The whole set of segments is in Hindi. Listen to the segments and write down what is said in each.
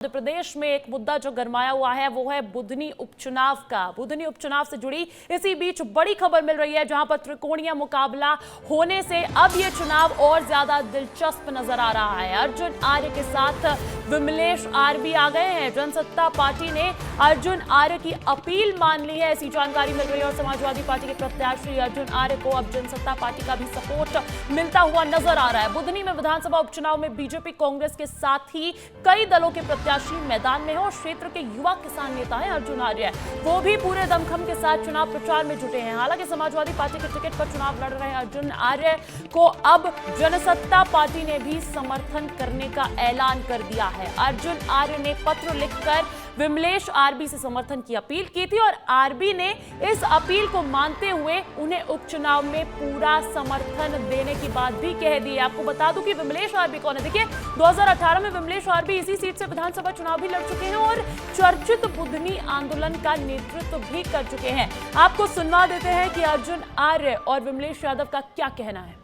मध्य प्रदेश में एक मुद्दा जो गरमाया हुआ है वो है बुधनी उपचुनाव का। बुधनी उपचुनाव से जुड़ी इसी बीच बड़ी खबर मिल रही है, जहां पर त्रिकोणीय मुकाबला होने से अब ये चुनाव और ज्यादा दिलचस्प नजर आ रहा है। अर्जुन आर्य के साथ विमलेश आर्य भी आ गए हैं। जनसत्ता पार्टी ने अर्जुन आर्य की अपील मान ली है, ऐसी जानकारी मिल रही है। और समाजवादी पार्टी के प्रत्याशी अर्जुन आर्य को अब जनसत्ता पार्टी का भी सपोर्ट मिलता हुआ नजर आ रहा है। बुधनी में विधानसभा उपचुनाव में बीजेपी, कांग्रेस के साथ ही कई दलों के प्रत्याशी मैदान में है और क्षेत्र के युवा किसान नेता हैं अर्जुन आर्य, वो भी पूरे दमखम के साथ चुनाव प्रचार में जुटे हैं। हालांकि समाजवादी पार्टी के टिकट पर चुनाव लड़ रहे अर्जुन आर्य को अब जनसत्ता पार्टी ने भी समर्थन करने का ऐलान कर दिया है। अर्जुन आर्य ने पत्र लिखकर विमलेश आरबी से समर्थन की अपील की थी और आरबी ने इस अपील को मानते हुए उन्हें उपचुनाव में पूरा समर्थन देने की बात भी कह दी है। आपको बता दूं कि विमलेश आरबी कौन है। देखिए, 2018 में विमलेश आरबी इसी सीट से विधानसभा चुनाव भी लड़ चुके हैं और चर्चित बुधनी आंदोलन का नेतृत्व भी कर चुके हैं। आपको सुनवा देते हैं कि अर्जुन आर्य और विमलेश यादव का क्या कहना है।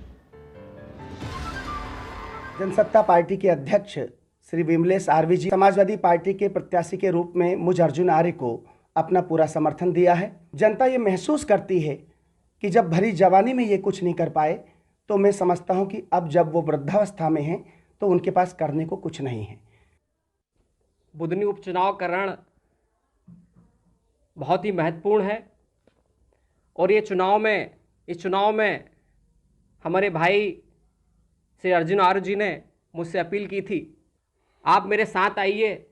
जनसत्ता पार्टी के अध्यक्ष श्री विमलेश आर्य जी समाजवादी पार्टी के प्रत्याशी के रूप में मुझ अर्जुन आर्य को अपना पूरा समर्थन दिया है। जनता ये महसूस करती है कि जब भरी जवानी में ये कुछ नहीं कर पाए, तो मैं समझता हूं कि अब जब वो वृद्धावस्था में हैं तो उनके पास करने को कुछ नहीं है। बुधनी उपचुनाव का रण बहुत ही महत्वपूर्ण है और इस चुनाव में हमारे भाई श्री अर्जुन आर्य जी ने मुझसे अपील की थी, आप मेरे साथ आइए,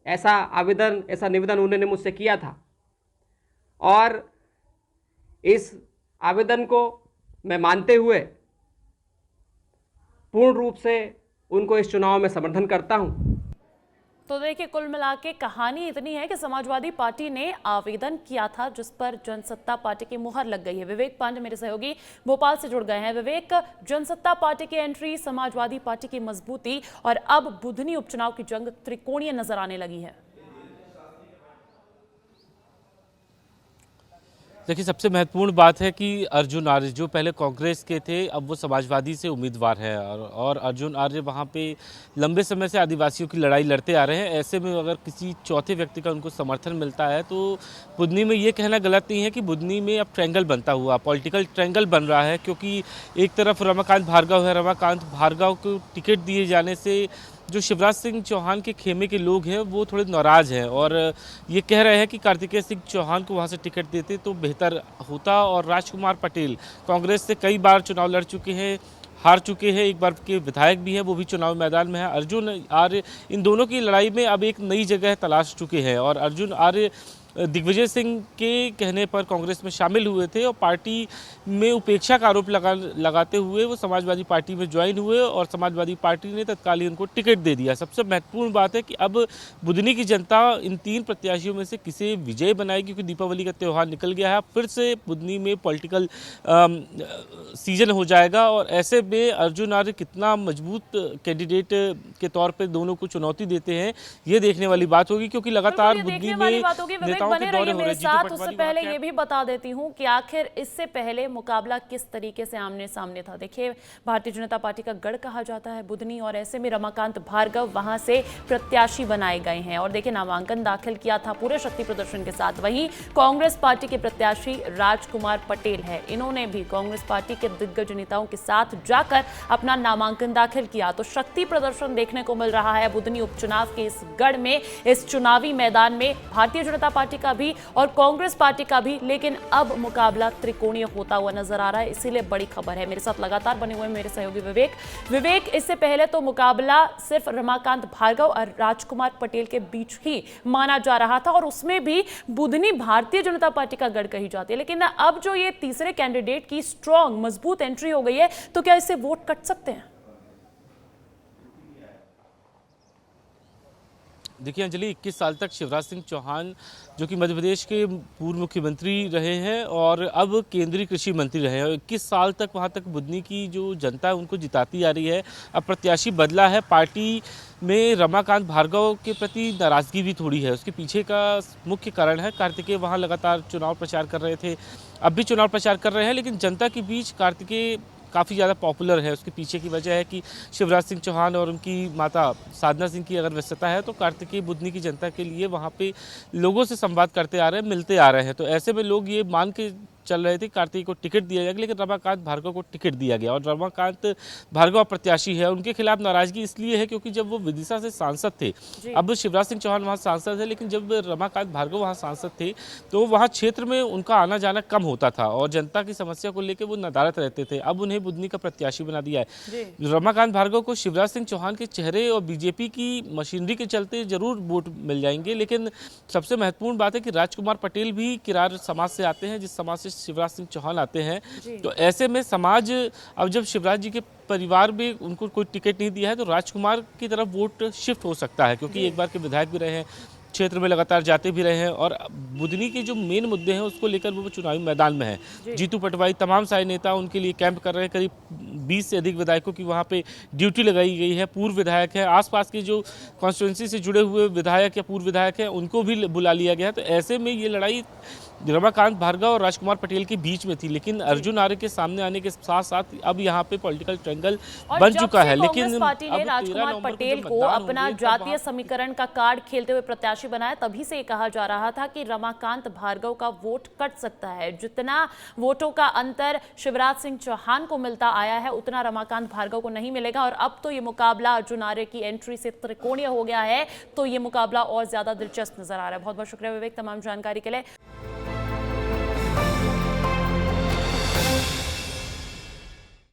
ऐसा निवेदन उन्होंने मुझसे किया था और इस आवेदन को मैं मानते हुए पूर्ण रूप से उनको इस चुनाव में समर्थन करता हूं। तो देखिए, कुल मिला के कहानी इतनी है कि समाजवादी पार्टी ने आवेदन किया था जिस पर जनसत्ता पार्टी की मुहर लग गई है। विवेक पांडे मेरे सहयोगी भोपाल से जुड़ गए हैं। विवेक, जनसत्ता पार्टी की एंट्री, समाजवादी पार्टी की मजबूती और अब बुधनी उपचुनाव की जंग त्रिकोणीय नजर आने लगी है। देखिए, सबसे महत्वपूर्ण बात है कि अर्जुन आर्य जो पहले कांग्रेस के थे, अब वो समाजवादी से उम्मीदवार हैं और अर्जुन आर्य वहाँ पे लंबे समय से आदिवासियों की लड़ाई लड़ते आ रहे हैं। ऐसे में अगर किसी चौथे व्यक्ति का उनको समर्थन मिलता है तो बुधनी में ये कहना गलत नहीं है कि बुधनी में अब ट्रायंगल बनता हुआ पॉलिटिकल ट्रायंगल बन रहा है, क्योंकि एक तरफ रमाकांत भार्गव है। रमाकांत भार्गव को टिकट दिए जाने से जो शिवराज सिंह चौहान के खेमे के लोग हैं वो थोड़े नाराज़ हैं और ये कह रहे हैं कि कार्तिकेय सिंह चौहान को वहाँ से टिकट देते तो बेहतर होता। और राजकुमार पटेल कांग्रेस से कई बार चुनाव लड़ चुके हैं, हार चुके हैं, एक बार के विधायक भी हैं, वो भी चुनाव मैदान में है। अर्जुन आर्य इन दोनों की लड़ाई में अब एक नई जगह तलाश चुके हैं और अर्जुन आर्य दिग्विजय सिंह के कहने पर कांग्रेस में शामिल हुए थे और पार्टी में उपेक्षा का आरोप लगाते हुए वो समाजवादी पार्टी में ज्वाइन हुए और समाजवादी पार्टी ने तत्कालीन उनको टिकट दे दिया। सबसे महत्वपूर्ण बात है कि अब बुधनी की जनता इन तीन प्रत्याशियों में से किसे विजय बनाएगी, क्योंकि दीपावली का त्यौहार निकल गया है। फिर से बुधनी में पॉलिटिकल सीजन हो जाएगा और ऐसे में अर्जुन आर्य कितना मजबूत कैंडिडेट के तौर पर दोनों को चुनौती देते हैं, ये देखने वाली बात होगी, क्योंकि लगातार बुधनी में बने रहिए मेरे साथ। उससे पहले ये भी बता देती हूं कि आखिर इससे पहले मुकाबला किस तरीके से आमने सामने था। देखिए, भारतीय जनता पार्टी का गढ़ कहा जाता है बुधनी और ऐसे में रमाकांत भार्गव वहां से प्रत्याशी बनाए गए हैं और देखिए, नामांकन दाखिल किया था पूरे शक्ति प्रदर्शन के साथ। वहीं कांग्रेस पार्टी के प्रत्याशी राजकुमार पटेल है, इन्होंने भी कांग्रेस पार्टी के दिग्गज नेताओं के साथ जाकर अपना नामांकन दाखिल किया। तो शक्ति प्रदर्शन देखने को मिल रहा है बुधनी उपचुनाव के इस गढ़ में, इस चुनावी मैदान में भारतीय जनता पार्टी का भी और कांग्रेस पार्टी का भी। लेकिन अब मुकाबला त्रिकोणीय होता हुआ नजर आ रहा है, इसीलिए बड़ी खबर है। मेरे साथ लगातार बने हुए मेरे सहयोगी विवेक, इससे पहले तो मुकाबला सिर्फ रमाकांत भार्गव और राजकुमार पटेल के बीच ही माना जा रहा था और उसमें भी बुधनी भारतीय जनता पार्टी का गढ़ कही जाती है। लेकिन अब जो ये तीसरे कैंडिडेट की स्ट्रॉन्ग मजबूत एंट्री हो गई है, तो क्या इससे वोट कट सकते हैं? देखिए अंजलि, 21 साल तक शिवराज सिंह चौहान जो कि मध्य प्रदेश के पूर्व मुख्यमंत्री रहे हैं और अब केंद्रीय कृषि मंत्री रहे हैं और 21 साल तक वहां तक बुधनी की जो जनता है उनको जिताती आ रही है। अब प्रत्याशी बदला है, पार्टी में रमाकांत भार्गव के प्रति नाराज़गी भी थोड़ी है। उसके पीछे का मुख्य कारण है कार्तिकेय वहाँ लगातार चुनाव प्रचार कर रहे थे, अब भी चुनाव प्रचार कर रहे हैं, लेकिन जनता के बीच कार्तिकेय काफ़ी ज़्यादा पॉपुलर है। उसके पीछे की वजह है कि शिवराज सिंह चौहान और उनकी माता साधना सिंह की अगर व्यस्तता है तो कार्तिकेय बुधनी की जनता के लिए वहाँ पे लोगों से संवाद करते आ रहे हैं, मिलते आ रहे हैं। तो ऐसे में लोग ये मान के चल रहे थे कार्तिक को टिकट दिया जाएगा, लेकिन रमाकांत भार्गव को टिकट दिया गया। और रमाकांत भार्गव प्रत्याशी है, उनके खिलाफ नाराजगी इसलिए है क्योंकि जब वो विदिशा से सांसद थे, अब शिवराज सिंह चौहान वहाँ सांसद है, लेकिन जब रमाकांत भार्गव वहाँ सांसद थे तो वहाँ क्षेत्र में उनका आना जाना कम होता था और जनता की समस्या को लेकर वो नदारत रहते थे। अब उन्हें बुधनी का प्रत्याशी बना दिया है। रमाकांत भार्गव को शिवराज सिंह चौहान के चेहरे और बीजेपी की मशीनरी के चलते जरूर वोट मिल जाएंगे, लेकिन सबसे महत्वपूर्ण बात है कि राजकुमार पटेल भी किरार समाज से आते हैं, जिस समाज से शिवराज सिंह चौहान आते हैं। तो ऐसे में समाज अब जब शिवराज जी के परिवार में उनको कोई टिकट नहीं दिया है तो राजकुमार की तरफ वोट शिफ्ट हो सकता है, क्योंकि एक बार के विधायक भी रहे हैं, क्षेत्र में लगातार जाते भी रहे हैं और बुधनी के जो मेन मुद्दे हैं उसको लेकर वो चुनावी मैदान में है। जीतू पटवाई तमाम सारे नेता उनके लिए कैंप कर रहे हैं। करीब 20 से अधिक विधायकों की वहाँ पे ड्यूटी लगाई गई है। पूर्व विधायक है, आसपास के जो कॉन्स्टिट्यूंसी से जुड़े हुए विधायक या पूर्व विधायक हैं उनको भी बुला लिया गया है। तो ऐसे में ये लड़ाई रमाकांत भार्गव और राजकुमार पटेल के बीच में थी, लेकिन अर्जुन आर्य के सामने आने के साथ साथ अब यहाँ पे पॉलिटिकल ट्रायंगल बन चुका है। लेकिन पार्टी ने अब राजकुमार 13 नवंबर पटेल जब को मतदान अपना होंगे, तब जातीय वहाँ समीकरण का कार्ड खेलते हुए प्रत्याशी बनाया। तभी से कहा जा रहा था कि रमाकांत भार्गव का वोट कट सकता है। जितना वोटों का अंतर शिवराज सिंह चौहान को मिलता आया है उतना रमाकांत भार्गव को नहीं मिलेगा। और अब तो ये मुकाबला अर्जुन आर्य की एंट्री से त्रिकोणीय हो गया है, तो ये मुकाबला और ज्यादा दिलचस्प नजर आ रहा है। बहुत बहुत शुक्रिया विवेक तमाम जानकारी के लिए।